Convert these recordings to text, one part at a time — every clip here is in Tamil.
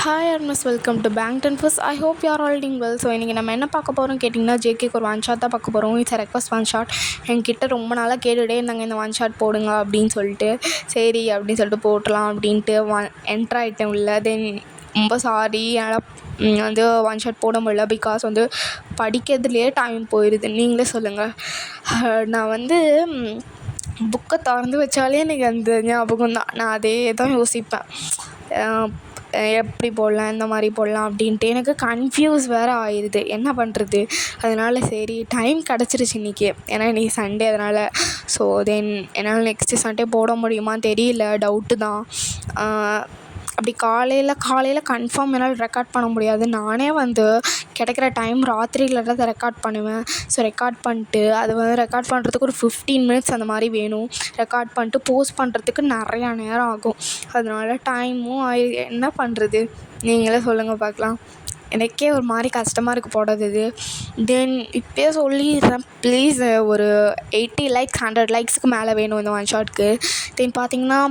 Hi ARMYs, welcome to Bangtan first. I hope you are all doing well. So இன்றைக்கி நம்ம என்ன பார்க்க போகிறோம் கேட்டிங்கன்னா, ஜேகேக்கு ஒரு ஒன் ஷாட் தான் பார்க்க போகிறோம். It's request one shot. என்கிட்ட ரொம்ப நாளாக கேட்டுகிட்டே இருந்தாங்க இந்த ஒன் ஷாட் போடுங்க அப்படின்னு சொல்லிட்டு. சரி அப்படின்னு சொல்லிட்டு போட்டலாம் அப்படின்ட்டு என்ட்ரு ஆகிட்டேன் உள்ள. தென் ரொம்ப சாரி, என்னால் வந்து ஒன் ஷாட் போட முடியல. பிகாஸ் வந்து படிக்கிறதுலேயே டைம் போயிடுது. நீங்களே சொல்லுங்கள். நான் வந்து புக்கை திறந்து வச்சாலே எனக்கு அந்த ஞாபகம் தான். நான் அதே தான் யோசிப்பேன். எப்படி போடலாம், இந்த மாதிரி போடலாம் அப்படின்ட்டு எனக்கு கன்ஃப்யூஸ் வேறு ஆயிடுது. என்ன பண்ணுறது? அதனால் சரி டைம் கிடச்சிருச்சு இன்றைக்கி. ஏன்னா இன்றைக்கி சண்டே, அதனால். ஸோ தென் என்னால் நெக்ஸ்ட்டு சண்டே போட முடியுமான்னு தெரியல, டவுட்டு தான். அப்படி காலையில் கன்ஃபார்ம் என்னால் ரெக்கார்ட் பண்ண முடியாது. நானே வந்து கிடைக்கிற டைம் ராத்திரியில் தான் ரெக்கார்ட் பண்ணுவேன். ஸோ ரெக்கார்ட் பண்ணிட்டு அது வந்து ரெக்கார்ட் பண்ணுறதுக்கு ஒரு 15 மினிட்ஸ் அந்த மாதிரி வேணும். ரெக்கார்ட் பண்ணிட்டு போஸ்ட் பண்ணுறதுக்கு நிறையா நேரம் ஆகும். அதனால டைமும் என்ன பண்ணுறது நீங்களே சொல்லுங்கள் பார்க்கலாம். எனக்கே ஒரு மாதிரி கஷ்டமாக இருக்குது போடுறது. தென் இப்போயே சொல்லிடுறேன், ப்ளீஸ் ஒரு 80 லைக்ஸ் 100 லைக்ஸுக்கு மேலே வேணும் இந்த ஒன் ஷாட்க்கு. தென் பார்த்திங்கன்னா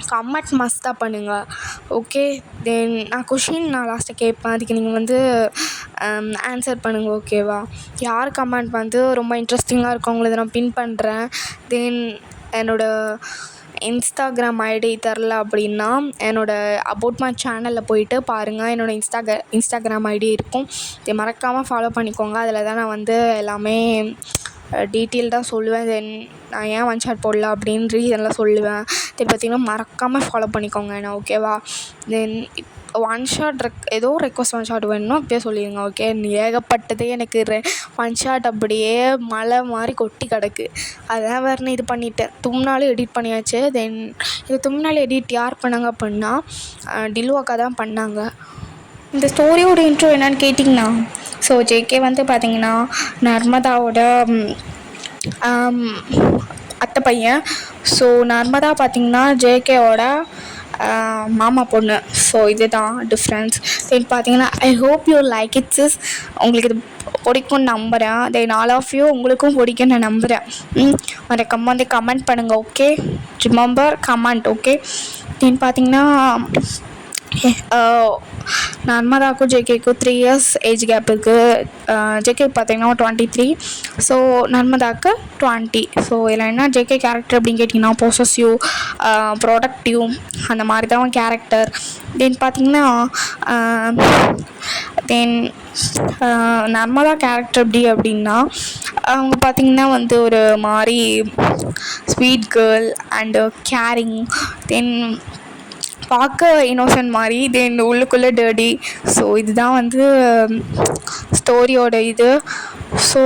கமெண்ட் மஸ்ட்டாக பண்ணுங்கள், ஓகே? தென் நான் லாஸ்ட்டாக கேட்பேன், அதுக்கு நீங்கள் வந்து ஆன்சர் பண்ணுங்கள், ஓகேவா? யார் கமெண்ட் வந்து ரொம்ப இன்ட்ரெஸ்டிங்காக இருக்கவங்கள நான் பின் பண்ணுறேன். தென் என்னோடய இன்ஸ்டாகிராம் ஐடி தரல அப்படின்னா என்னோடய அபவுட் மை சேனலில் போயிட்டு பாருங்கள். என்னோடய இன்ஸ்டாகிராம் ஐடி இருக்கும். இதை மறக்காமல் ஃபாலோ பண்ணிக்கோங்க. அதில் தான் நான் வந்து எல்லாமே டீட்டெயில்டாக சொல்லுவேன். தென் நான் ஏன் ஒன் ஷாட் போடல அப்படின்னு ரீசன்லாம் சொல்லுவேன். தென் பார்த்திங்கன்னா மறக்காமல் ஃபாலோ பண்ணிக்கோங்க என்ன, ஓகேவா? தென் ஒன் ஷாட் ஏதோ ரெக்வஸ்ட் ஒன் ஷாட் வேணும்னா அப்பயே சொல்லிடுங்க, ஓகே? ஏகப்பட்டதே எனக்கு ஒன் ஷாட் அப்படியே மலை மாதிரி கொட்டி கிடக்கு. அதான் வேறு இது பண்ணிட்டேன். தும்னாலும் எடிட் பண்ணியாச்சு. தென் இது தும்னாலும் எடிட் யார் பண்ணாங்க அப்படின்னா டில்லு அக்கா தான் பண்ணாங்க. இந்த ஸ்டோரியோட இன்ட்ரோ என்னன்னு கேட்டிங்கன்னா, ஸோ ஜேகே வந்து பார்த்திங்கன்னா நர்மதாவோட அத்தை பையன். ஸோ நர்மதா பார்த்திங்கன்னா ஜேகேவோட மாமா பொண்ணு. ஸோ இதுதான் டிஃப்ரென்ஸ். தென் பார்த்திங்கன்னா ஐ hope you like it sis. உங்களுக்கு இது பிடிக்கும்னு நம்புகிறேன். தென் ஆல் ஆஃப் யூ உங்களுக்கும் பிடிக்கும்னு நான் நம்புகிறேன். மறக்காம வந்து கமெண்ட் பண்ணுங்கள், okay? Remember comment, okay? Then பார்த்திங்கன்னா நர்மதாவுக்கும் ஜேகேக்கும் 3 years ஏஜ் கேப் இருக்குது. ஜேகே பார்த்திங்கன்னா 23. ஸோ நர்மதாவுக்கு 20. ஸோ இதில் என்ன ஜேகே கேரக்டர் அப்படின்னு கேட்டிங்கன்னா பொசசிவ், ப்ரொடக்டிவ், அந்த மாதிரி தான் கேரக்டர். தென் பார்த்திங்கன்னா நர்மதா கேரக்டர் எப்படி அப்படின்னா அவங்க பார்த்திங்கன்னா வந்து ஒரு மாதிரி ஸ்வீட் கேர்ள் அண்டு கேரிங். தென் பார்க்க இன்னோசன்ட் மாதிரி, தென் உள்ளுக்குள்ளே டர்டி. ஸோ இதுதான் வந்து ஸ்டோரியோட இது. ஸோ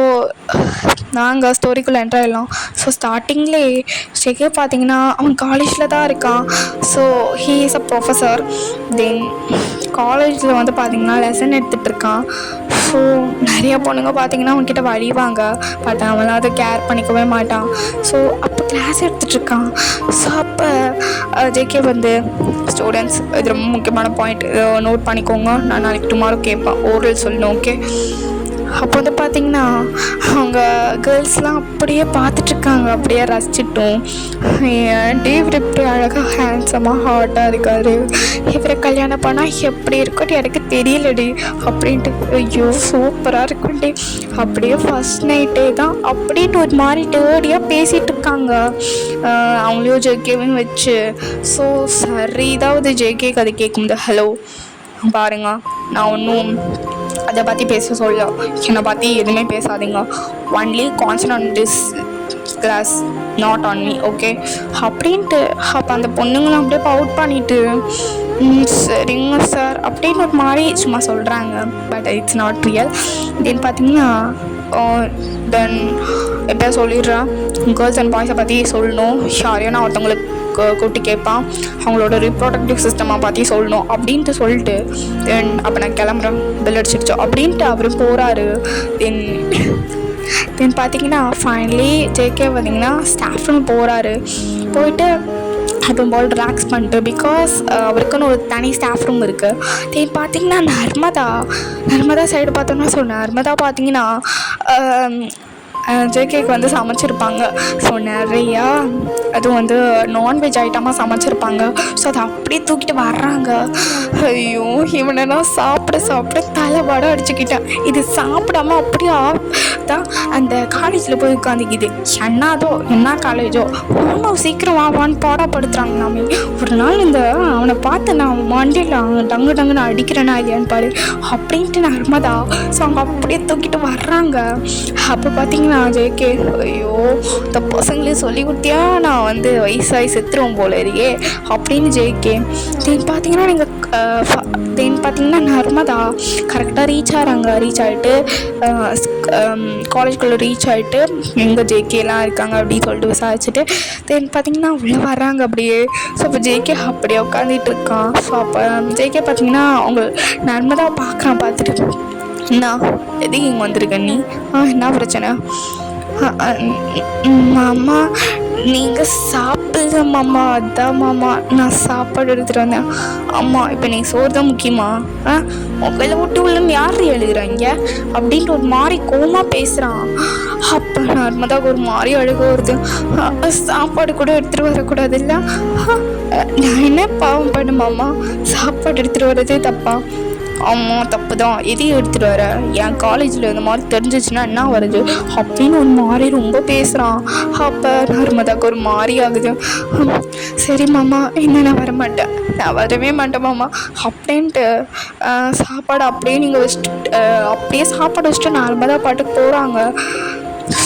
நாங்கள் ஸ்டோரிக்குள்ளே என்ட்ரு ஆகிடலாம். ஸோ ஸ்டார்டிங்லேயே ஜேகே பார்த்திங்கன்னா அவன் காலேஜில் தான் இருக்கான். So he is a professor. Then காலேஜில் வந்து பார்த்திங்கன்னா லெசன் எடுத்துகிட்ருக்கான். ஸோ நிறையா பொண்ணுங்க பார்த்திங்கன்னா அவன்கிட்ட வழிவாங்க. பட் அவன்லாம் அதை கேர் பண்ணிக்கவே மாட்டான். ஸோ அப்போ கிளாஸ் எடுத்துகிட்ருக்கான். ஸோ அப்போ ஜேகே வந்து ஸ்டூடெண்ட்ஸ், இது ரொம்ப முக்கியமான பாயிண்ட், நோட் பண்ணிக்கோங்க. நான் நாளைக்கு டுமாரோ கேட்பேன், ஓரல் சொல்லணும், ஓகே? அப்போ வந்து பார்த்திங்கன்னா அவங்க கேர்ள்ஸ்லாம் அப்படியே பார்த்துட்ருக்காங்க, அப்படியே ரசிச்சிட்டோம். இவர் எப்படி அழகாக ஹேண்ட்ஸமாக ஹாட்டாக இருக்காரு, இவரை கல்யாணம் பண்ணால் எப்படி இருக்கும்னு எனக்கு தெரியலடி அப்படின்ட்டு. ஐயோ சூப்பராக இருக்கும்டி அப்படியே ஃபஸ்ட் நைட்டே தான் அப்படின்ட்டு ஒரு மாதிரி டேர்டியாக பேசிகிட்டு இருக்காங்க அவங்களையும் ஜேகேவையும் வச்சு. ஸோ சரிதாவது ஜேகேக்கு அது கேட்கும். ஹலோ பாருங்க, நான் ஒன்றும் அதை பற்றி பேச சொல்ல, என்னை பற்றி எதுவுமே பேசாதீங்க. Only concentrate on this class, not on me, okay? அப்படின்ட்டு அப்போ அந்த பொண்ணுங்களும் அப்படியே அவுட் பண்ணிவிட்டு சரிங்க சார் அப்படின்னு ஒரு மாதிரி சும்மா சொல்கிறாங்க. But it's not real. Then பார்த்திங்கன்னா தென் எப்படியா சொல்லிடுறேன், கேர்ள்ஸ் அண்ட் பாய்ஸை பற்றி சொல்லணும். யாரையும் நான் ஒருத்தவங்களுக்கு கூட்டி கேட்பான், அவங்களோட ரீப்ரொடக்டிவ் சிஸ்டமை பற்றி சொல்லணும் அப்படின்ட்டு சொல்லிட்டு தென் அப்போ நான் கிளம்புறேன், பெல் அடிச்சிருச்சோ அப்படின்ட்டு அவரும் போகிறாரு. தென் பார்த்திங்கன்னா ஃபைனலி ஜேகே பார்த்திங்கன்னா ஸ்டாஃப் ரூம் போகிறாரு. போயிட்டு அப்போ போல் ரிலாக்ஸ் பண்ணிட்டு, பிகாஸ் அவருக்குன்னு ஒரு தனி ஸ்டாஃப் ரூம் இருக்குது. தென் பார்த்திங்கன்னா நர்மதா சைடு பார்த்தோம்னா, ஸோ நர்மதா பார்த்திங்கன்னா ஜேகேக்கு வந்து சமைச்சிருப்பாங்க. ஸோ நிறையா அதுவும் வந்து நான்வெஜ் ஐட்டமாக சமைச்சிருப்பாங்க. ஸோ அதை அப்படியே தூக்கிட்டு வர்றாங்க. ஐயோ இவனை நான் சாப்பிட தலைபாடம் அடிச்சுக்கிட்டேன். இது சாப்பிடாம அப்படியே தான் அந்த காலேஜில் போய் உட்காந்துக்கிது. என்ன காலேஜோ ஒன்றும் சீக்கிரம் வான்னு பாடப்படுத்துகிறாங்க. நாமே ஒரு நாள் அவனை பார்த்து நான் மண்டியில் டங்கு டங்குன்னு அடிக்கிறேன்னா இல்லையான்னு பாரு அப்படின்ட்டு நர்மதா. ஸோ அவங்க அப்படியே தூக்கிட்டு வர்றாங்க. அப்போ பார்த்தீங்கன்னா ஜேகே, ஐயோ இந்த பசங்களே சொல்லி கொடுத்தியா நான் வந்து வயசாகி செத்துருவோம் போல இருக்கே அப்படின்னு ஜேகே. பார்த்தீங்கன்னா நர்மதா கரெக்டாக ரீச் ஆகிட்டு காலேஜ்குள்ளே ரீச் ஆகிட்டு எங்கே ஜேகேலாம் இருக்காங்க அப்படின்னு சொல்லிட்டு விசாரிச்சுட்டு பார்த்தீங்கன்னா உள்ளே வர்றாங்க அப்படியே. ஸோ அப்போ ஜேகே அப்படியே உட்காந்துட்டு இருக்கான். ஸோ அப்போ ஜேகே பார்த்தீங்கன்னா அவங்க நர்மதா பார்த்துட்டு, என்ன எதுக்கு இங்கே வந்திருக்க நீ? என்ன பிரச்சனை? மாமா நீங்கள் சாப்பிடுங்க மாமா. அதான் மாமா நான் சாப்பாடு எடுத்துகிட்டு வந்தேன். அம்மா இப்போ நீ சோறு தான் முக்கியமா? உங்களை விட்டு உள்ளன்னு யார் எழுதுறாங்க அப்படின்ட்டு ஒரு மாதிரி கோமா பேசுகிறான். அப்போ நர்மதாவுக்கு ஒரு மாதிரி அழுக வருது. சாப்பாடு கூட எடுத்துகிட்டு வரக்கூடாது இல்லை? நான் என்ன பாவம் பண்ண மாமா? சாப்பாடு எடுத்துகிட்டு வர்றதே தப்பா? ஆமாம் தப்பு தான். எதையும் எடுத்துகிட்டு வர? என் காலேஜில் இந்த மாதிரி தெரிஞ்சிச்சுன்னா என்ன வருது அப்படின்னு ஒரு மாதிரி ரொம்ப பேசுகிறான். அப்போ நர்மதாவுக்கு ஒரு மாதிரி ஆகுது. சரி மாமா என்ன நான் வரமாட்டேன், நான் வரவே மாட்டேன் மாமா அப்படின்ட்டு சாப்பாடு அப்படியே நீங்கள் அப்படியே சாப்பாடு வச்சுட்டு நர்மதா பாட்டுக்கு போகிறாங்க.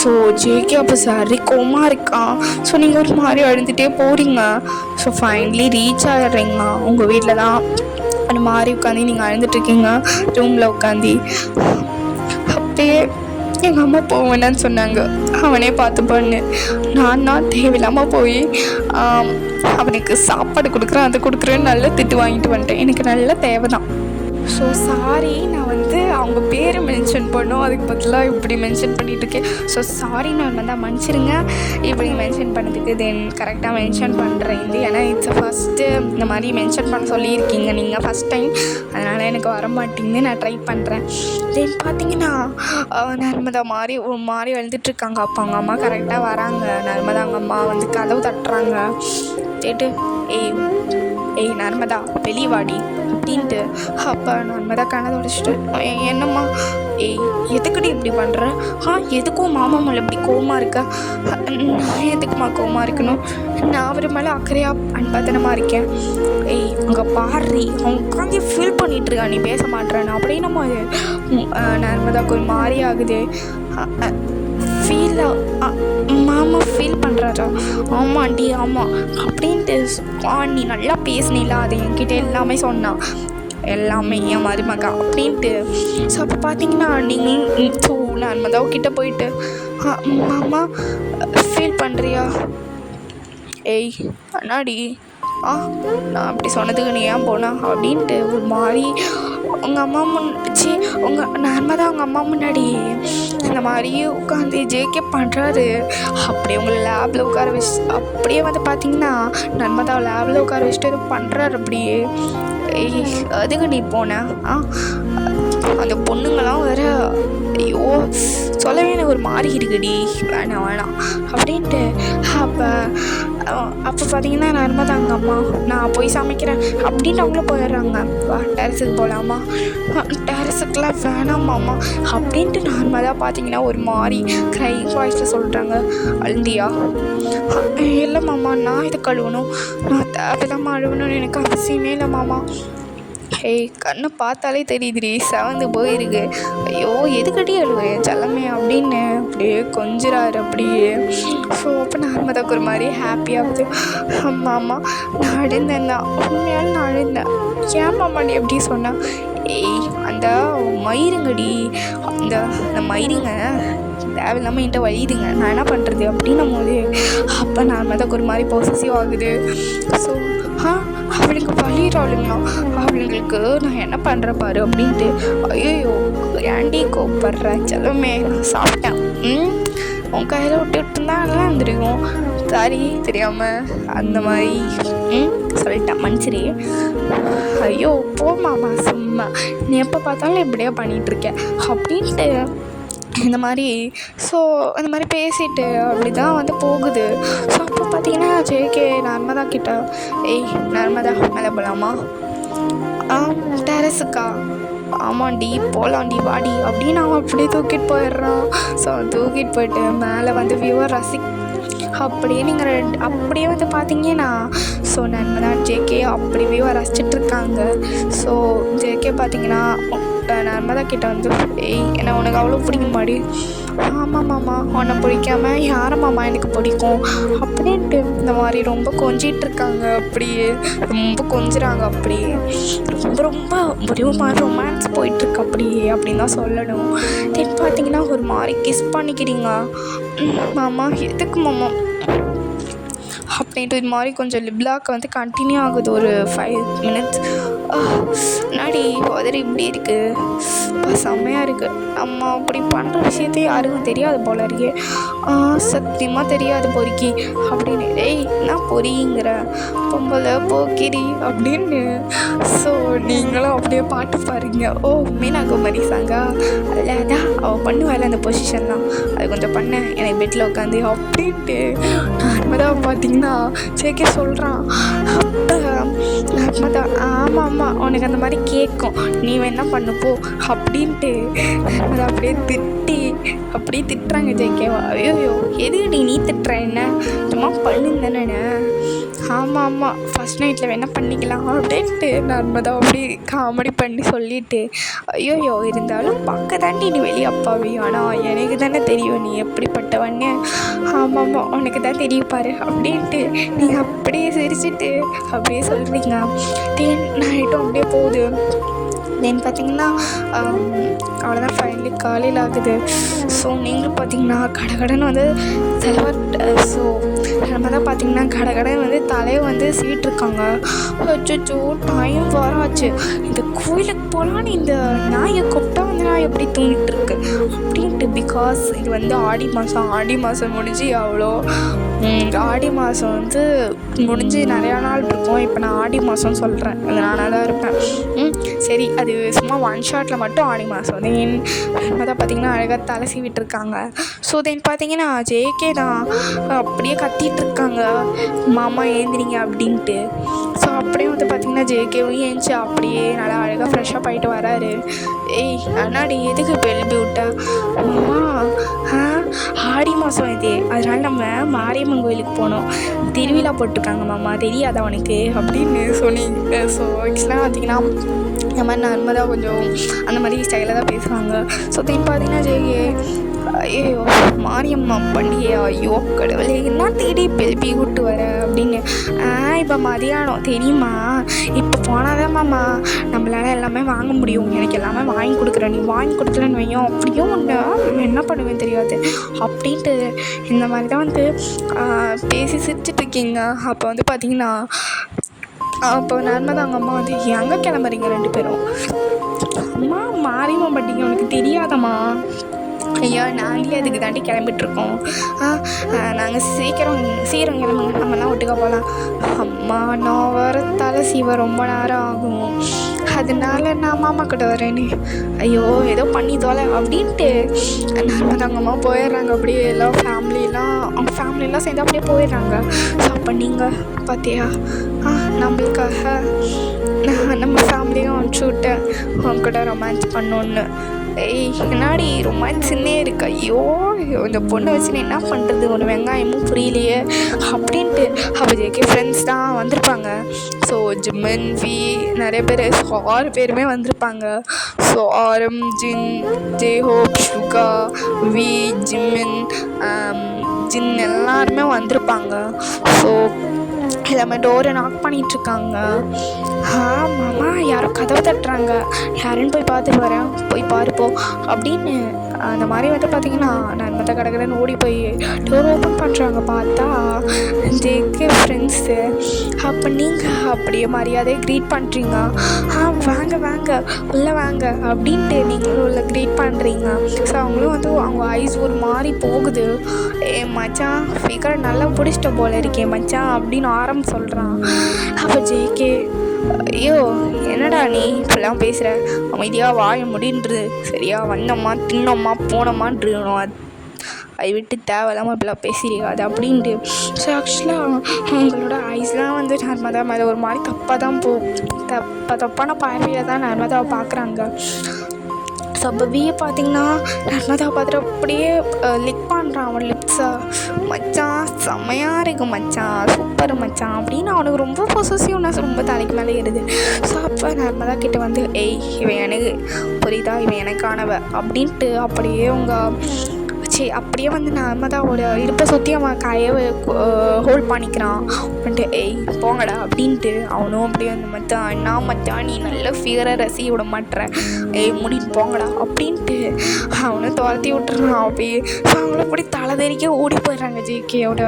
ஸோ ஜேகே அப்போ சரி கோமா இருக்கான். ஸோ நீங்கள் ஒரு மாதிரி அழுந்துகிட்டே போகிறீங்க. ஸோ ஃபைனலி ரீச் ஆகிடுறீங்க. உங்கள் வீட்டில் தான் அந்த மாதிரி உட்காந்து நீங்கள் அழுந்துட்டுருக்கீங்க ரூமில் உட்காந்து. அப்படியே எங்கள் அம்மா போவேன்னு சொன்னாங்க. அவனே பார்த்து பண்ணு. நான் தேவையில்லாமல் போய் அவனுக்கு சாப்பாடு கொடுக்குறேன் அதை கொடுக்குறேன்னு நல்லா திட்டு வாங்கிட்டு வந்துட்டேன். எனக்கு நல்ல தேவை தான். ஸோ சாரி, நான் வந்து அவங்க பேரை மென்ஷன் பண்ணோம், அதுக்கு பதிலாக இப்படி மென்ஷன் பண்ணிகிட்ருக்கேன். ஸோ சாரி, நான் வந்து மன்னிச்சிருங்க இப்படி மென்ஷன் பண்ணதுக்கு. தென் கரெக்டாக மென்ஷன் பண்ணுறேன் இது. ஏன்னா இட்ஸ் ஃபஸ்ட்டு இந்த மாதிரி மென்ஷன் பண்ண சொல்லியிருக்கீங்க நீங்கள் ஃபஸ்ட் டைம், அதனால் எனக்கு வர மாட்டேங்குது. நான் ட்ரை பண்ணுறேன். தென் பார்த்தீங்கன்னா நர்மதா மாதிரி ஒரு மாதிரி எழுந்துட்டுருக்காங்க. அப்போ அவங்க அம்மா கரெக்டாக வராங்க. நர்மதா அவங்க அம்மா வந்து கதவு தட்டுறாங்க. கேட்டு ஏய் நர்மதா வெளியே வாடி அப்படின்ட்டு. அப்போ நர்மதா கனவு உடைச்சிட்டு, என்னம்மா எதுக்குடி இப்படி பண்ணுற? எதுக்கும் மாமா மேலே இப்படி கோவமாக இருக்கா? நான் எதுக்குமா கோவமாக இருக்கணும்? நான் அவர் மேலே அக்கறையாக அன்பாத்தனமாக இருக்கேன். அங்கே பாடுறி அவங்க உட்காந்து ஃபீல் பண்ணிகிட்ருக்கா, நீ பேச மாட்டேறேன்னு அப்படின்னம்மா. நர்மதாவுக்கு ஒரு மாதிரி ஆகுது. மாமா ஃபீல் பண்ணுறாரா? ஆமாண்டி ஆமாம் அப்படின்ட்டு. நீ நல்லா பேசினில, அது என்கிட்ட எல்லாமே சொன்னான், எல்லாமே என் மருமகா அப்படின்ட்டு. ஸோ அப்போ பார்த்தீங்கன்னா நீங்கள் நர்மதாவுக்கிட்ட போயிட்டு, மாமா ஃபீல் பண்ணுறியா? அண்ணாடி நான் அப்படி சொன்னதுக்கு நீ ஏன் போனா அப்படின்ட்டு ஒரு மாதிரி உங்கள் அம்மா முன்னாடி உங்கள் நர்மதா அவங்க அம்மா முன்னாடி இந்த மாதிரியே உட்காந்து ஜேகே பண்ணுறாரு. அப்படியே உங்களை லேபில் உட்கார வச்சு அப்படியே வந்து பார்த்தீங்கன்னா நர்மதா லேபில் உட்கார வச்சுட்டு எதுவும் பண்ணுறாரு. அப்படியே அதுக்கு நீ போன அந்த பொண்ணுங்களாம் வேற, ஐயோ சொல்லவே எனக்கு ஒரு மாதிரி இருக்குடி, வேணாம் அப்படின்ட்டு. அப்போ பார்த்தீங்கன்னா நர்மதா அங்கே அம்மா நான் போய் சமைக்கிறேன் அப்படின்ட்டு அவங்களும் போயிடுறாங்க. டெரஸுக்கு போகலாமா? டெரஸுக்கெலாம் வேணாமாம்மா அப்படின்ட்டு நர்மதா பார்த்தீங்கன்னா ஒரு மாதிரி க்ரைங் வாய்ஸில் சொல்கிறாங்க. அழுந்தியா? இல்லை மாமா, நான் இது கழுவணும், நான் தேவையில்லாமல் அழுவணும்னு எனக்கு அவசியமே இல்லை மாமா. கண்ணை பார்த்தாலே தெரியுதுடி செவந்து போயிருக்கு. ஐயோ எதுக்கடி அழுவேன் செல்லமே அப்படின்னு அப்படியே கொஞ்சிறாரு அப்படியே. ஸோ அப்போ நர்மதாக்கு ஒரு மாதிரி ஹாப்பியாகுது. ஆமாம் நான் அழுந்தேன் தான், உண்மையால் நான் அழுந்தேன். ஏன் மாமா நீ எப்படி சொன்னேன்? அந்த மயிருங்கடி, அந்த மயிருங்க தேவையில்லாமல் என்கிட்ட வழியுதுங்க, நான் என்ன பண்ணுறது அப்படின்னும் போது அப்போ நர்மதாக்கு ஒரு மாதிரி பொசசிவ் ஆகுது. ஸோ அவளுக்கு வழியிறாளுங்களா, அவளுங்களுக்கு நான் என்ன பண்ணுறேன் பாரு அப்படின்ட்டு. ஐயோ ஏன்டி கோப்படுற செல்லமே, நான் சாப்பிட்டேன், உன் கையில் விட்டுட்டு இருந்தா நல்லா இருந்துருக்கும், சாரி தெரியாமல் அந்த மாதிரி சொல்லிட்டேன், மன்னிச்சிரி. ஐயோ போமாம்மா சும்மா, நீ எப்போ பார்த்தாலும் இப்படியே பண்ணிகிட்ருக்கேன் அப்படின்ட்டு இந்த மாதிரி. ஸோ இந்த மாதிரி பேசிட்டு அப்படி தான் வந்து போகுது. ஸோ அப்போ பார்த்தீங்கன்னா ஜேகே நர்மதா கிட்ட, ஏய் நர்மதா மேலே போகலாமா? டெரஸுக்கா? ஆமாண்டி போகலாண்டி வாடி அப்படின்னு அவன் அப்படியே தூக்கிட்டு போயிடுறான். ஸோ தூக்கிட்டு போயிட்டு மேலே வந்து வியூவர் அப்படியே நீங்கள் அப்படியே வந்து பார்த்தீங்கன்னா ஸோ நர்மதா ஜேகே அப்படி வியூவர் ரசிச்சிட்ருக்காங்க. ஸோ ஜேகே பார்த்தீங்கன்னா நர்மதா கிட்ட வந்து, ஏய் என்ன உனக்கு அவ்வளோ பிடிக்குமாடி? ஆமாம் மாமா, உன்னை பிடிக்காம யாரை மாமா எனக்கு பிடிக்கும் அப்படின்ட்டு இந்த மாதிரி ரொம்ப கொஞ்சிட்ருக்காங்க. அப்படியே ரொம்ப கொஞ்சுறாங்க. அப்படியே ரொம்ப ரொம்ப ஒரு மாதிரி ரொமான்ஸ் போயிட்டுருக்கு அப்படியே அப்படின்னு தான் சொல்லணும். தென் பார்த்தீங்கன்னா ஒரு மாதிரி கிஸ் பண்ணிக்கிறீங்க. மாமா எதுக்கு மாமா அப்படின்ட்டு இது மாதிரி கொஞ்சம் லிப்லாக் வந்து கண்டினியூ ஆகுது ஒரு 5 minutes. முன்னாடி உதறி இப்படி இருக்குது, செம்மையாக இருக்குது. நம்ம அப்படி பண்ணுற விஷயத்தை யாருக்கும் தெரியாது போல இருக்கே. சத்தியமாக தெரியாது பொறுக்கி அப்படின்னு. ஏய் நான் பொறிங்கிற பொம்பளை போக்கிரி அப்படின்னு. ஸோ நீங்களும் அப்படியே பாட்டு பாருங்க. ஓ மீனா குமரி சாங்கா? அதில் அதான் அவள் பண்ணுவாள் அந்த பொசிஷன்லாம், அது கொஞ்சம் பண்ணேன் எனக்கு பெட்டில் உட்காந்து அப்படின்ட்டு நர்மதா பார்த்தீங்கன்னா ஜேகே சொல்கிறான். அப்போ நர்மதா ஆமாம் ஆமாம் உனக்கு அந்த மாதிரி கேட்கும், நீ வேணா பண்ணுப்போ அப்படின்ட்டு நர்மதா அப்படியே திட்டுறாங்க ஜேகேவா. ஐயோ எதுக்கு நீ திட்டுற, என்ன சும்மா பண்ணுங்க தானே? ஆமாம் ஆமாம் ஃபஸ்ட் நைட்டில் வேணால் பண்ணிக்கலாம் அப்படின்ட்டு நர்மதா அப்படி காமெடி பண்ணி சொல்லிவிட்டு, ஐயோயோ இருந்தாலும் பார்க்க தாண்டி நீ வெளியே அப்பாவி, ஆனால் எனக்கு தானே தெரியும் நீ எப்படிப்பட்டவன்னு. ஆமாம்மா உனக்கு தான் தெரியும் பாரு அப்படின்ட்டு நீங்கள் அப்படியே சிரிச்சிட்டு அப்படியே சொல்கிறீங்க. நைட்டும் அப்படியே போகுது. தென் பார்த்திங்கன்னா அவ்வளோதான் ஃபைனலி காலையில் ஆகுது. ஸோ நீங்களும் பார்த்திங்கன்னா கடகடன்னு வந்து செலவர். ஸோ நம்ம தான் பார்த்திங்கன்னா கடகடன் வந்து தலையை வந்து சீட்டிருக்காங்க. அச்சோ டைம் வராச்சு, இந்த கோயிலுக்கு போகலான்னு இந்த நாயை கூப்பிட்டா வந்து நான் எப்படி தூங்கிட்டுருக்கு அப்படின்ட்டு. பிகாஸ் இது வந்து ஆடி மாதம் முடிஞ்சு அவ்வளோ ஆடி மாதம் வந்து முடிஞ்சு நிறையா நாள் இருக்கும். இப்போ நான் ஆடி மாதம் சொல்கிறேன், அது நானாக தான் இருப்பேன். சரி அது சும்மா ஒன் ஷாட்டில் மட்டும் ஆடி மாதம். தென் தான் பார்த்திங்கன்னா அழகாக தலை சீவிட்டுருக்காங்க. ஸோ தென் பார்த்திங்கன்னா ஜேகே தான் அப்படியே கத்திகிட்ருக்காங்க, மாமா ஏந்திரிங்க அப்படின்ட்டு. ஸோ அப்படியே வந்து பார்த்திங்கன்னா ஜேகேவும் ஏஞ்சி அப்படியே நல்லா அழகாக ஃப்ரெஷ்ஷாக போயிட்டு வராரு. ஏய் அண்ணாடி எதுக்கு பெல்பி விட்டா? மாமா ஆடி மாதம் இது, அதனால் நம்ம மாரியம்மன் கோயிலுக்கு போனோம், திருவிழா போட்டிருக்காங்க மாமா, தெரியாதா உனக்கு அப்படின்னு சொன்னீங்க. ஸோ ஆக்சுவலாக பார்த்திங்கன்னா இந்த மாதிரி நர்மதா கொஞ்சம் அந்த மாதிரி ஸ்டைலில் தான் பேசுவாங்க. ஸோ தென் பார்த்தீங்கன்னா ஜேகே, ஐயோ மாரியம்மா பண்டிகை, ஐயோ கடவுளே என்ன தேடி பெல்பி கூட்டு வர அப்படின்னு. இப்போ மதியானம் தெரியுமா, இப்போ போனாதான் மாமா நம்மளால் எல்லாமே வாங்க முடியும், எனக்கு எல்லாமே வாங்கி கொடுக்குறேன், நீ வாங்கி கொடுக்கலன்னு வையும் அப்படியும் ஒன்று என்ன பண்ணுவேன் தெரியாது அப்படின்ட்டு இந்த மாதிரி தான் வந்து பேசி சிரிச்சிட்ருக்கீங்க. அப்போ வந்து பார்த்திங்கன்னா அப்போ நர்மதா அவங்க அம்மா வந்து எங்கே கிளம்புறீங்க 2 பேரும்? அம்மா மாரியம்மா பண்டிகை உனக்கு தெரியாதம்மா? ஐயா நாங்களே அதுக்கு தாண்டி கிளம்பிட்டுருக்கோம். நாங்கள் சீக்கிரம் கிளம்புங்க, நம்மலாம் ஒட்டுக்க போகலாம். அம்மா நான் வர தலை சீவ ரொம்ப நேரம் ஆகும், அதனால நான் மாமா கிட்ட வரேன்னு. ஐயோ ஏதோ பண்ணி தோலை அப்படின்ட்டு நர்மதா அவங்க அம்மா போயிடுறாங்க. அப்படியே எல்லாம் அவங்க ஃபேமிலியெலாம் சேர்ந்து அப்படியே போயிடுறாங்க. ஸோ அப்போ நீங்கள் பார்த்தியா நம்மளுக்காக நம்ம ஃபேமிலியும் அனுப்பிச்சி விட்டேன் அவங்க கூட ரொமான்ஸ் பண்ணோன்னு. ஏய் என்னாடி ரொமான்ஸுன்னே இருக்கு, ஐயோ இந்த பொண்ணை வச்சு என்ன பண்ணுறது, ஒரு வெங்காயமும் புரியலையே அப்படின்ட்டு. அப்போ ஜேகே ஃப்ரெண்ட்ஸ் தான் வந்திருப்பாங்க. ஸோ ஜிம்மன் வி நிறைய பேர் 6 பேருமே வந்திருப்பாங்க. ஸோ ஆரம் ஜின் ஜேஹோப் ஷுகா வி ஜிம்மன் ஜின் எல்லாருமே வந்திருப்பாங்க. ஸோ எல்லாமே டோரை நாக் பண்ணிகிட்ருக்காங்க. மாமா யாரோ கதவை தட்டுறாங்க, யாருன்னு போய் பார்த்துட்டு வரேன், போய் பாருப்போ அப்படின்னு அந்த மாதிரி வந்து பார்த்திங்கன்னா நர்மதா கடகடன்னு ஓடி போய் டோர் ஓப்பன் பண்ணுறாங்க. பார்த்தா ஜேகே ஃப்ரெண்ட்ஸு. அப்போ நீங்கள் அப்படியே மரியாதையை க்ரீட் பண்ணுறீங்க. வாங்க உள்ளே வாங்க அப்படின்ட்டு நீங்களும் உள்ள க்ரீட் பண்ணுறீங்க. ஸோ அவங்களும் வந்து அவங்க ஐஸ் ஒரு மாதிரி போகுது. மச்சான் ஃபிகர் நல்லா பிடிச்சிட்ட போல இருக்கே மச்சான் அப்படின்னு சொல்கிறான். அப்போ ஜேகே ஐயோ என்னடா நீ இப்படிலாம் பேசுகிற, அமைதியாக வாய முடின்றது சரியா, வந்தோம்மா தின்னோம்மா போனோமான்ருக்கணும், அதை விட்டு தேவையில்லாமல் இப்படிலாம் பேசியிருக்காது அப்படின்ட்டு. ஸோ ஆக்சுவலாக அவங்களோட ஐஸ்லாம் வந்து நர்மதா மேலே ஒரு மாதிரி தப்பாக தான் தப்பான பார்வையில் தான் நர்மதாவை பார்க்குறாங்க. ஸோ அப்போ வியை பார்த்திங்கன்னா நர்மதாவை பார்த்துட்டு அப்படியே லிக் பண்ணுறான் அவன் லிப்ஸை. மச்சான் செம்மையாக இருக்குது மச்சான், சூப்பர் மச்சான் அப்படின்னு அவனுக்கு ரொம்ப பொசசிவ்னஸ் ரொம்ப தலைக்கு மேலே ஏறுது. ஸோ அப்போ நர்மதா கிட்ட வந்து ஏய் இவன் எனக்கு புரியுதா, இவன் எனக்கானவ அப்படின்ட்டு அப்படியே அப்படியே வந்து நர்மதாவோட இடுப்பை சுற்றி அவன் கையை ஹோல்ட் பண்ணிக்கிறான். அப்படின்ட்டு ஏய் போங்கடா அப்படின்ட்டு அவனும் அப்படியே வந்து மச்சான் என்ன மச்சான் நீ நல்ல ஃபிகரை ரசி விட மாட்டேற, ஏய் முடின்னு போங்கடா அப்படின்ட்டு அவனும் துரத்தி விட்டுறான் அப்படியே. ஸோ அவங்கள அப்படி தலை தெறிக்க ஓடி போயிடுறாங்க. ஜேகேயோட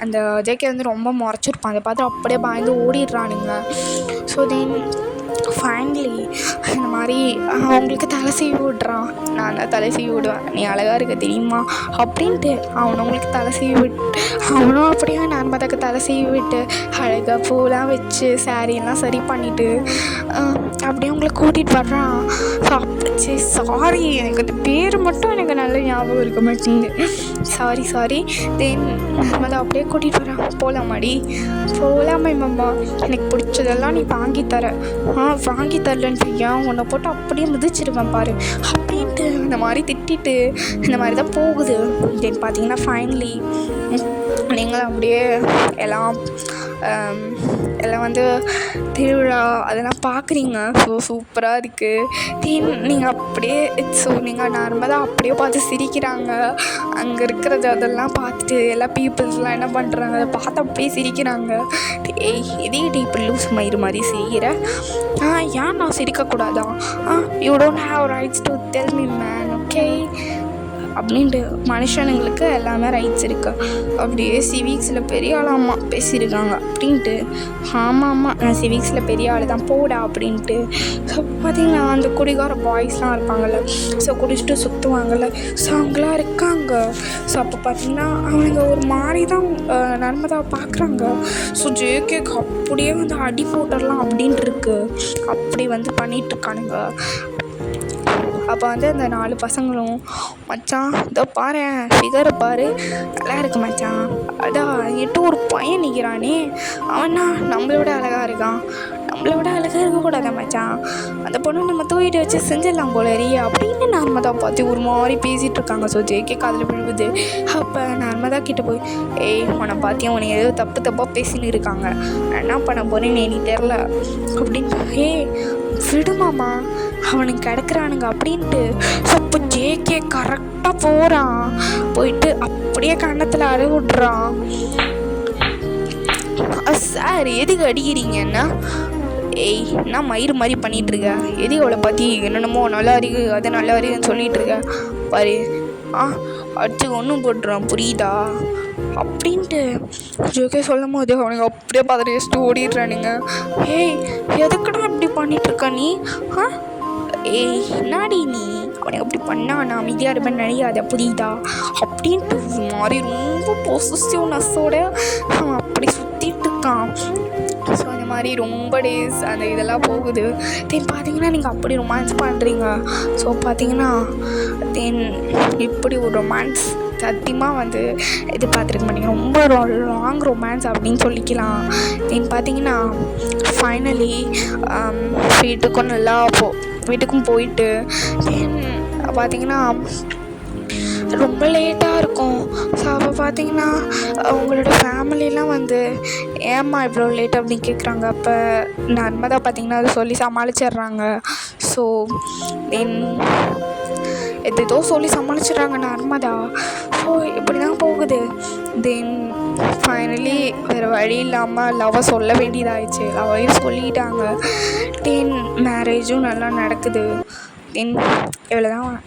அந்த ஜேகே வந்து ரொம்ப முறைச்சிருப்பான், அதை பார்த்து அப்படியே பயந்து ஓடிடுறானுங்க. ஸோ தென் ஃபைனலி இந்த மாதிரி அவங்களுக்கு தலை சீவி விட்றான். நான் தான் தலை சீவி விடுவேன், நீ அழகாக இருக்க தெரியுமா அப்படின்ட்டு அவனுங்களுக்கு தலை சீவி விட்டு அவனும் அப்படியே நர்மதாக்கு தலை சீவி விட்டு அழகாக பூலாம் வச்சு சாரியெல்லாம் சரி பண்ணிவிட்டு அப்படியே அவங்கள கூட்டிகிட்டு வர்றான். சாரி எனக்கு அந்த பேர் மட்டும் எனக்கு நல்ல ஞாபகம் இருக்க மாட்டேங்குது, சாரி. தென் நர்மதா அப்படியே கூட்டிகிட்டு வரான். போகலாமாடி, போகலாமே மாமா, எனக்கு பிடிச்சதெல்லாம் நீ வாங்கி தர, வாங்கி தரலன்னு ஏன் உன்னை போட்டு அப்படியே மிதிச்சிருவேன் பாரு அப்படின்ட்டு இந்த மாதிரி திட்டிட்டு இந்த மாதிரி தான் போகுது. தென் பார்த்தீங்கன்னா ஃபைனலி நீங்களும் அப்படியே எல்லாம் வந்து திருவிழா அதெல்லாம் பார்க்குறீங்க. ஸோ சூப்பராக இருக்குது. நீங்கள் அப்படியே நீங்கள் நார்மலாக அப்படியே பார்த்து சிரிக்கிறாங்க. அங்கே இருக்கிறது அதெல்லாம் பார்த்துட்டு எல்லா பீப்புள்ஸ்லாம் என்ன பண்ணுறாங்க அதை பார்த்து அப்படியே சிரிக்கிறாங்க. ஏய் இதே இப்படி லூஸ் மயிறு மாதிரி செய்கிற, ஏன் நான் சிரிக்கக்கூடாதா, you don't have rights to tell me man, okay அப்படின்ட்டு மனுஷனுங்களுக்கு எல்லாமே ரைட்ஸ் இருக்குது. அப்படியே சிவிக்ஸில் பெரிய ஆளாம்மா பேசியிருக்காங்க அப்படின்ட்டு. ஆமாம் நான் சிவிக்ஸில் பெரிய ஆள் தான் போடா அப்படின்ட்டு. ஸோ பார்த்திங்கன்னா அந்த குடிகார பாய்ஸ்லாம் இருப்பாங்கள்ல, ஸோ குடிச்சிட்டு சுற்றுவாங்கள்ல, ஸோ அவங்களாம் இருக்காங்க. ஸோ அப்போ பார்த்திங்கன்னா அவங்க ஒரு மாதிரி தான் நர்மதாவை பார்க்குறாங்க. ஸோ ஜேகேக்கு அப்படியே வந்து அடி போட்டுடலாம் அப்படின்ட்டு இருக்கு, அப்படி வந்து பண்ணிகிட்ருக்கானுங்க. அப்போ வந்து அந்த 4 பசங்களும் மச்சான் இதோ பாரு ஃபிகரை பாரு நல்லா இருக்கு மச்சான், அதான் எட்டு ஒரு பையன் நிற்கிறானே அவனா நம்மளோட அழகாக இருக்கான், நம்மளோட அழகாக இருக்கக்கூடாதா மச்சான், அந்த பொண்ணு நம்ம தூக்கிட்டு வச்சு செஞ்சிடலாம் போலரி அப்படின்னு நர்மதா பார்த்து ஒரு மாதிரி பேசிகிட்டு இருக்காங்க. ஸோ ஜேகே காதில் விழுவுது. அப்போ நர்மதா கிட்டே போய் ஏய் உன்னை பார்த்தியும் உனக்கு ஏதோ தப்பாக பேசின்னு இருக்காங்க, நான் என்ன பண்ண போகிறேன்னு எனக்கு தெரில அப்படின்னு. ஏய் விடுமாமா அவனுக்கு கிடக்குறானுங்க அப்படின்ட்டு. ஸோ அப்போ ஜேகே கரெக்டாக போகிறான், போயிட்டு அப்படியே கன்னத்தில் அழகு விட்றான். சார் எதுக்கு அடிக்கிறீங்கன்னா, ஏய் என்ன மயிறு மாதிரி பண்ணிகிட்ருக்க, எதுக்கு அவளை பற்றி என்னென்னமோ நல்லா இருக்கு அது நல்லா இருக்குன்னு சொல்லிகிட்டு இருக்க பாரு, அடிச்சு ஒன்றும் போட்டுறான் புரியுதா அப்படின்ட்டு ஜோக்கே சொல்லும் போது அவனுக்கு அப்படியே பார்த்துட்டு வச்சுட்டு ஓடிடுறானுங்க. ஏய் எதுக்குடா இப்படி பண்ணிகிட்ருக்க நீ, ஏய் என்னாடி நீ அவனுக்கு அப்படி பண்ணா நான் அமைதியாக இருப்பேன் நினைக்காத புரியுதா அப்படின்ட்டு ஒரு மாதிரி ரொம்ப பொசசிவ்னஸோட அவன் அப்படி சுற்றிட்டு இருக்கான். ஸோ இந்த மாதிரி ரொம்ப டேஸ் அந்த இதெல்லாம் போகுது. தென் பார்த்தீங்கன்னா நீங்கள் அப்படி ரொமான்ஸ் பண்ணுறீங்க. ஸோ பார்த்தீங்கன்னா தென் இப்படி ஒரு ரொமான்ஸ் சத்தியமாக வந்து எதிர்பார்த்துருக்க மாட்டேங்க, ரொம்ப லாங் ரொமான்ஸ் அப்படின்னு சொல்லிக்கலாம். தென் பார்த்தீங்கன்னா ஃபைனலி வீட்டுக்கும் போயிட்டு தென் பார்த்தீங்கன்னா ரொம்ப லேட்டாக இருக்கும். ஸோ அப்போ பார்த்தீங்கன்னா அவங்களோட ஃபேமிலிலாம் வந்து ஏம்மா இவ்வளோ லேட் அப்படின்னு கேட்குறாங்க. அப்போ நர்மதா பார்த்திங்கன்னா அதை சொல்லி சமாளிச்சிட்றாங்க. ஸோ தென் எதோ சொல்லி சமாளிச்சிட்றாங்க நர்மதா. ஸோ இப்படி தான் போகுது. தென் ஃபைனலி வேறு வழி இல்லாமல் லவ்வை சொல்ல வேண்டியதாகிடுச்சு, லவ்வையும் சொல்லிட்டாங்க. தென் மேரேஜும் நல்லா நடக்குது. தென் இவ்வளோ தான்.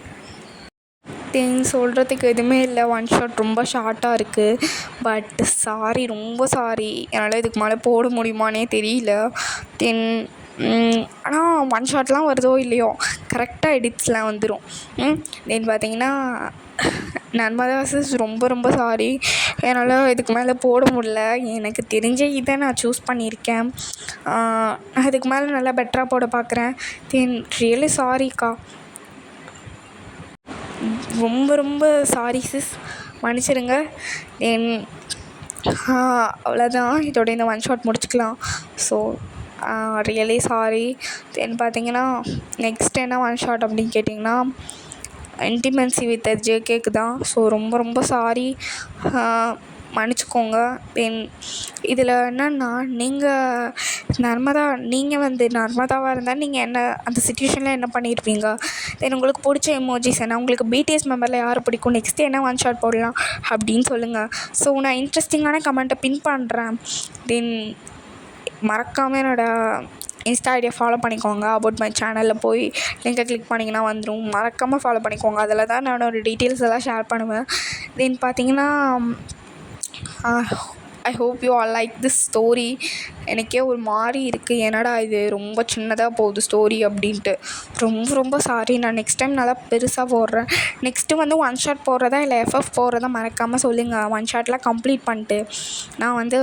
தென் சொல்கிறதுக்கு எதுவுமே இல்லை, ஒன் ஷாட் ரொம்ப ஷார்ட்டாக இருக்குது. பட் சாரி ரொம்ப சாரி, என்னால் இதுக்கு மேலே போட முடியுமானே தெரியல. தென் ஆனால் ஒன் ஷாட்லாம் வருதோ இல்லையோ கரெக்டாக எடிட்ஸ்லாம் வந்துடும். தென் பார்த்தீங்கன்னா நர்மதா சிஸ், ரொம்ப ரொம்ப சாரி. என்னால் இதுக்கு மேலே போட முடில. எனக்கு தெரிஞ்ச இதை நான் சூஸ் பண்ணியிருக்கேன். நான் இதுக்கு மேலே நல்லா பெட்டராக போட பார்க்குறேன். தென் ரியலி சாரிக்கா, ரொம்ப ரொம்ப சாரி சிஸ், மன்னிச்சிடுங்க. தென் அவ்வளோதான், இதோட இந்த ஒன் ஷாட் முடிச்சுக்கலாம். So really sorry. தென் பார்த்தீங்கன்னா நெக்ஸ்ட் என்ன ஒன் ஷாட் அப்படின்னு கேட்டிங்கன்னா இன்டிமென்சி வித் ஜேகேக்கு தான். ஸோ ரொம்ப ரொம்ப சாரி, மன்னிச்சிக்கோங்க. தென் இதில் என்னென்னா, நீங்கள் வந்து நர்மதாவாக இருந்தால் நீங்கள் என்ன அந்த சுச்சுவேஷனில் என்ன பண்ணியிருப்பீங்க? தென் உங்களுக்கு பிடிச்ச எமோஜிஸ் என்ன? உங்களுக்கு பிடிஎஸ் மெம்பரில் யார் பிடிக்கும்? நெக்ஸ்ட்டு என்ன ஒன் ஷாட் போடலாம் அப்படின்னு சொல்லுங்கள். ஸோ நான் இன்ட்ரெஸ்டிங்கான கமெண்ட்டை பின் பண்ணுறேன். தென் மறக்காமல் என்னோடய இன்ஸ்டா ஐடியை ஃபாலோ பண்ணிக்கோங்க. அபவுட் மை சேனலில் போய் லிங்கை கிளிக் பண்ணிங்கன்னா வந்துடும். மறக்காமல் ஃபாலோ பண்ணிக்கோங்க. அதில் தான் நான் ஒரு டீட்டெயில்ஸ் எல்லாம் ஷேர் பண்ணுவேன். தென் பார்த்தீங்கன்னா ஐ hope you all like this story. எனக்கே ஒரு மாதிரி இருக்குது, என்னடா இது ரொம்ப சின்னதாக போகுது ஸ்டோரி அப்படின்ட்டு. ரொம்ப ரொம்ப சாரி. நான் நெக்ஸ்ட் டைம் நல்லா பெருசாக போடுறேன். நெக்ஸ்ட்டு வந்து ஒன் ஷாட் போடுறதா இல்லை எஃப்எஃப் போடுறதா மறக்காமல் சொல்லுங்கள். ஒன் ஷாட்லாம் கம்ப்ளீட் பண்ணிட்டு நான் வந்து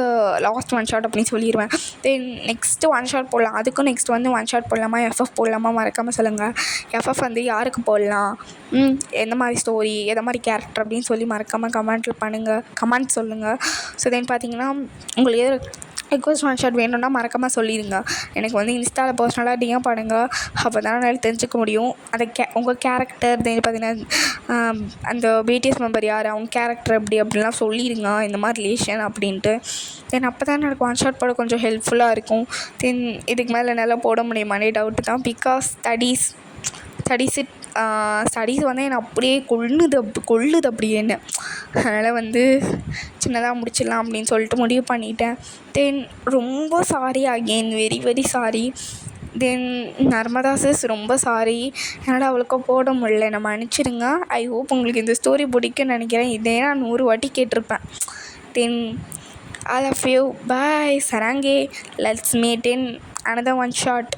லாஸ்ட் ஒன் ஷாட் அப்படின்னு சொல்லிடுவேன். தென் நெக்ஸ்ட்டு ஒன் ஷாட் போடலாம். அதுக்கும் நெக்ஸ்ட் வந்து ஒன் ஷாட் போடலாமா எஃப்எஃப் போடலாமா மறக்காமல் சொல்லுங்கள். எஃப்எஃப் வந்து யாருக்கு போடலாம், எந்த மாதிரி ஸ்டோரி, எந்த மாதிரி கேரக்டர் அப்படின்னு சொல்லி மறக்காமல் கமெண்ட் சொல்லுங்கள். ஸோ தென் பார்த்தீங்கன்னா உங்களுக்கு எது ரிக்வஸ்ட் ஒன் ஷாட் வேணும்னா மறக்காமல் சொல்லிடுங்க. எனக்கு வந்து இன்ஸ்டாவில் பர்சனலாக டிஎம் பண்ணுங்கள். அப்போ தான் என்னால் தெரிஞ்சுக்க முடியும். அந்த உங்கள் கேரக்டர் தென் பார்த்தீங்கன்னா அந்த பிடிஎஸ் மெம்பர் யார், அவங்க கேரக்டர் எப்படி அப்படின்லாம் சொல்லிடுங்க, இந்த மாதிரி ரிலேஷன் அப்படின்ட்டு. தென் அப்போ தான் எனக்கு ஒன் ஷாட் போட கொஞ்சம் ஹெல்ப்ஃபுல்லாக இருக்கும். தென் இதுக்கு மேலே என்னால் போட முடியுமானே டவுட்டு தான். பிகாஸ் ஸ்டடீஸ் வந்து என்னை அப்படியே கொள்ளுது அப்படியே என்ன. அதனால் வந்து சின்னதாக முடிச்சிடலாம் அப்படின்னு சொல்லிட்டு முடிவு பண்ணிட்டேன். தென் ரொம்ப sorry again, very very sorry. Then Narmada sis, ரொம்ப சாரி, என்னால் அவ்வளோக்கா போட முடியல, என்னை மன்னிச்சிடுங்க. ஐ ஹோப் உங்களுக்கு இந்த ஸ்டோரி பிடிக்கும்னு நினைக்கிறேன். இதே நான் 100 வாட்டி கேட்டிருப்பேன். தென் all of you, bye, sarange, let's meet in another one shot.